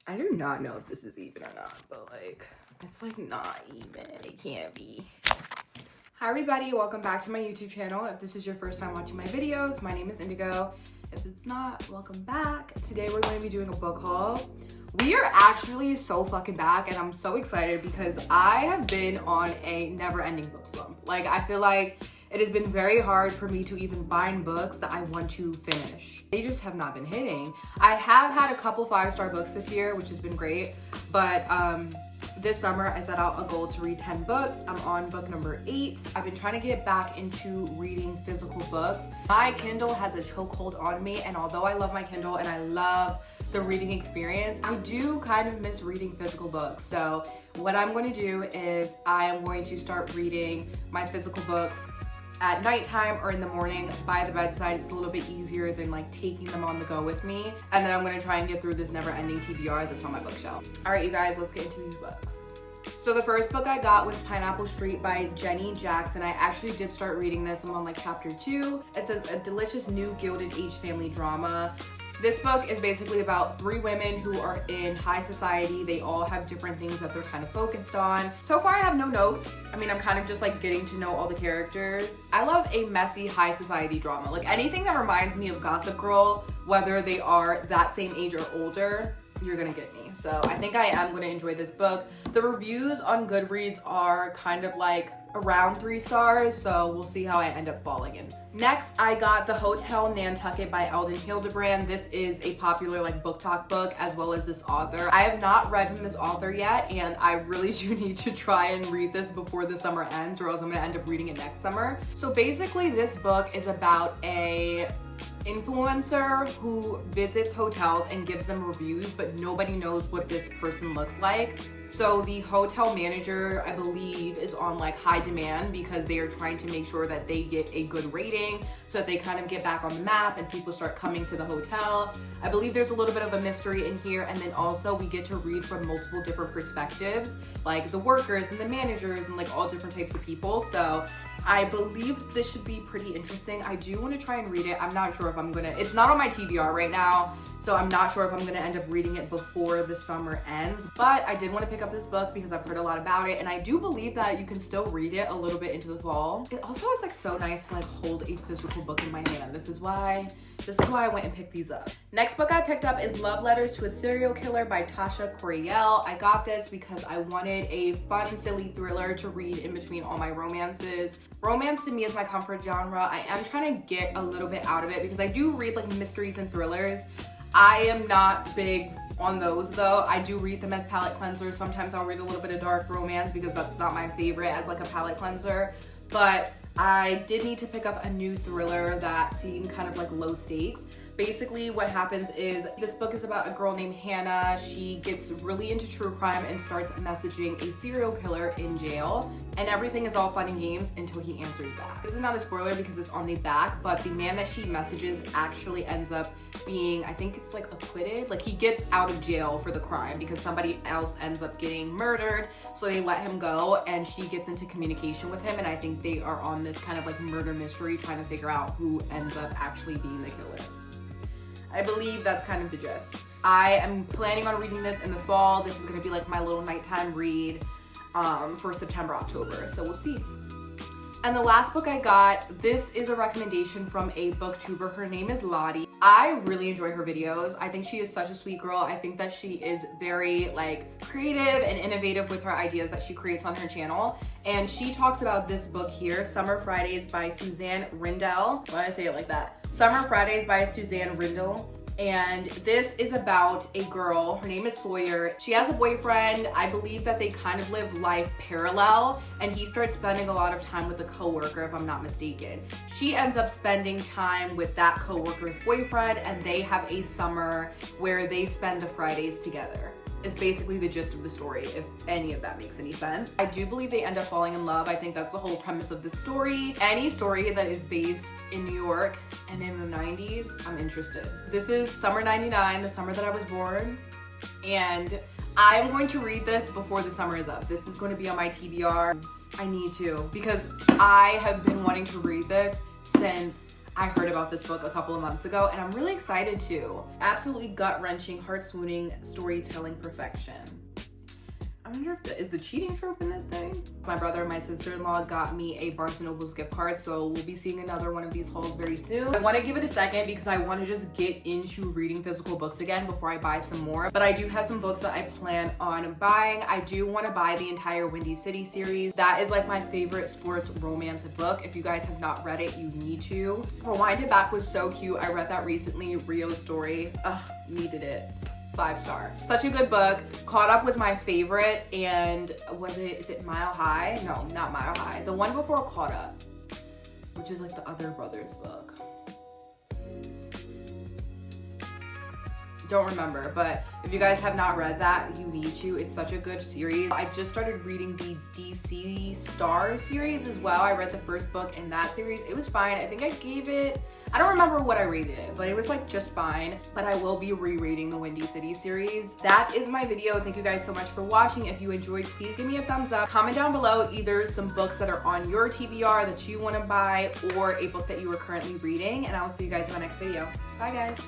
I do not know if this is even or not, but like, it's like not even. It can't be. Hi everybody, welcome back to my YouTube channel. If this is your first time watching my videos, my name is Indigo. If it's not, welcome back. Today we're going to be doing a book haul. We are actually so fucking back and I'm so excited because I have been on a never-ending book slump. Like, I feel like it has been very hard for me to even find books that I want to finish. They just have not been hitting. I have had a couple 5-star books this year, which has been great, but this summer I set out a goal to read 10 books. I'm on book number 8. I've been trying to get back into reading physical books. My Kindle has a chokehold on me, and although I love my Kindle and I love the reading experience, I do kind of miss reading physical books. So what I'm going to do is I am going to start reading my physical books at nighttime or in the morning by the bedside. It's a little bit easier than like taking them on the go with me. And then I'm gonna try and get through this never-ending TBR that's on my bookshelf. All right, you guys, let's get into these books. So the first book I got was Pineapple Street by Jenny Jackson. I actually did start reading this. I'm on like chapter 2. It says a delicious new Gilded Age family drama. This book is basically about 3 women who are in high society. They all have different things that they're kind of focused on. So far I have no notes. I mean, I'm kind of just like getting to know all the characters. I love a messy high society drama. Like anything that reminds me of Gossip Girl, whether they are that same age or older, you're gonna get me. So I think I am gonna enjoy this book. The reviews on Goodreads are kind of like around 3 stars, so we'll see how I end up falling in. Next, I got The Hotel Nantucket by Eldon Hildebrand. This is a popular like book talk book, as well as this author. I have not read from this author yet, and I really do need to try and read this before the summer ends, or else I'm gonna end up reading it next summer. So basically this book is about a influencer who visits hotels and gives them reviews, but nobody knows what this person looks like. So the hotel manager, I believe, is on like high demand because they are trying to make sure that they get a good rating so that they kind of get back on the map and people start coming to the hotel. I believe there's a little bit of a mystery in here, and then also we get to read from multiple different perspectives, like the workers and the managers and like all different types of people. So I believe this should be pretty interesting. I do want to try and read it. I'm not sure if I'm gonna, it's not on my TBR right now, so I'm not sure if I'm gonna end up reading it before the summer ends. But I did want to pick up this book because I've heard a lot about it, and I do believe that you can still read it a little bit into the fall. It also is like so nice to like hold a physical book in my hand. This is why I went and picked these up. Next book I picked up is Love Letters to a Serial Killer by Tasha Coriel. I got this because I wanted a fun, silly thriller to read in between all my romances. Romance to me is my comfort genre. I am trying to get a little bit out of it because I do read like mysteries and thrillers. I am not big on those though. I do read them as palate cleansers. Sometimes I'll read a little bit of dark romance because that's not my favorite as like a palate cleanser. But I did need to pick up a new thriller that seemed kind of like low stakes. Basically what happens is this book is about a girl named Hannah. She gets really into true crime and starts messaging a serial killer in jail, and everything is all fun and games until he answers back. This is not a spoiler because it's on the back, but the man that she messages actually ends up being, I think it's like acquitted. Like he gets out of jail for the crime because somebody else ends up getting murdered, so they let him go, and she gets into communication with him, and I think they are on this kind of like murder mystery trying to figure out who ends up actually being the killer. I believe that's kind of the gist. I am planning on reading this in the fall. This is gonna be like my little nighttime read for September, October, so we'll see. And the last book I got, this is a recommendation from a booktuber. Her name is Lottie. I really enjoy her videos. I think she is such a sweet girl. I think that she is very like creative and innovative with her ideas that she creates on her channel. And she talks about this book here, Summer Fridays by Suzanne Rindell. Why did I say it like that? Summer Fridays by Suzanne Rindell. And this is about a girl, her name is Sawyer. She has a boyfriend. I believe that they kind of live life parallel, and he starts spending a lot of time with a coworker, if I'm not mistaken. She ends up spending time with that coworker's boyfriend, and they have a summer where they spend the Fridays together. Is basically the gist of the story, if any of that makes any sense. I do believe they end up falling in love. I think that's the whole premise of the story. Any story that is based in New York and in the 90s, I'm interested. This is summer 99, the summer that I was born, and I'm going to read this before the summer is up. This is going to be on my TBR. I need to, because I have been wanting to read this since I heard about this book a couple of months ago and I'm really excited to. Absolutely gut-wrenching, heart-swooning storytelling perfection. I wonder if is the cheating trope in this thing? My brother and my sister-in-law got me a Barnes & Noble's gift card, so we'll be seeing another one of these hauls very soon. I want to give it a second because I want to just get into reading physical books again before I buy some more. But I do have some books that I plan on buying. I do want to buy the entire Windy City series. That is like my favorite sports romance book. If you guys have not read it, you need to. Rewind It Back was so cute. I read that recently. Rio's story. Ugh, needed it. 5-star. Such a good book. Caught Up was my favorite, and is it Mile High? No, not Mile High. The one before Caught Up, which is like the other brothers book. Don't remember, but if you guys have not read that, you need to. It's such a good series. I just started reading the DC Stars series as well. I read the first book in that series. It was fine. I think I gave it, I don't remember what I rated it, but it was like just fine. But I will be rereading the Windy City series. That is my video. Thank you guys so much for watching. If you enjoyed, please give me a thumbs up. Comment down below either some books that are on your TBR that you want to buy or a book that you are currently reading. And I will see you guys in my next video. Bye guys.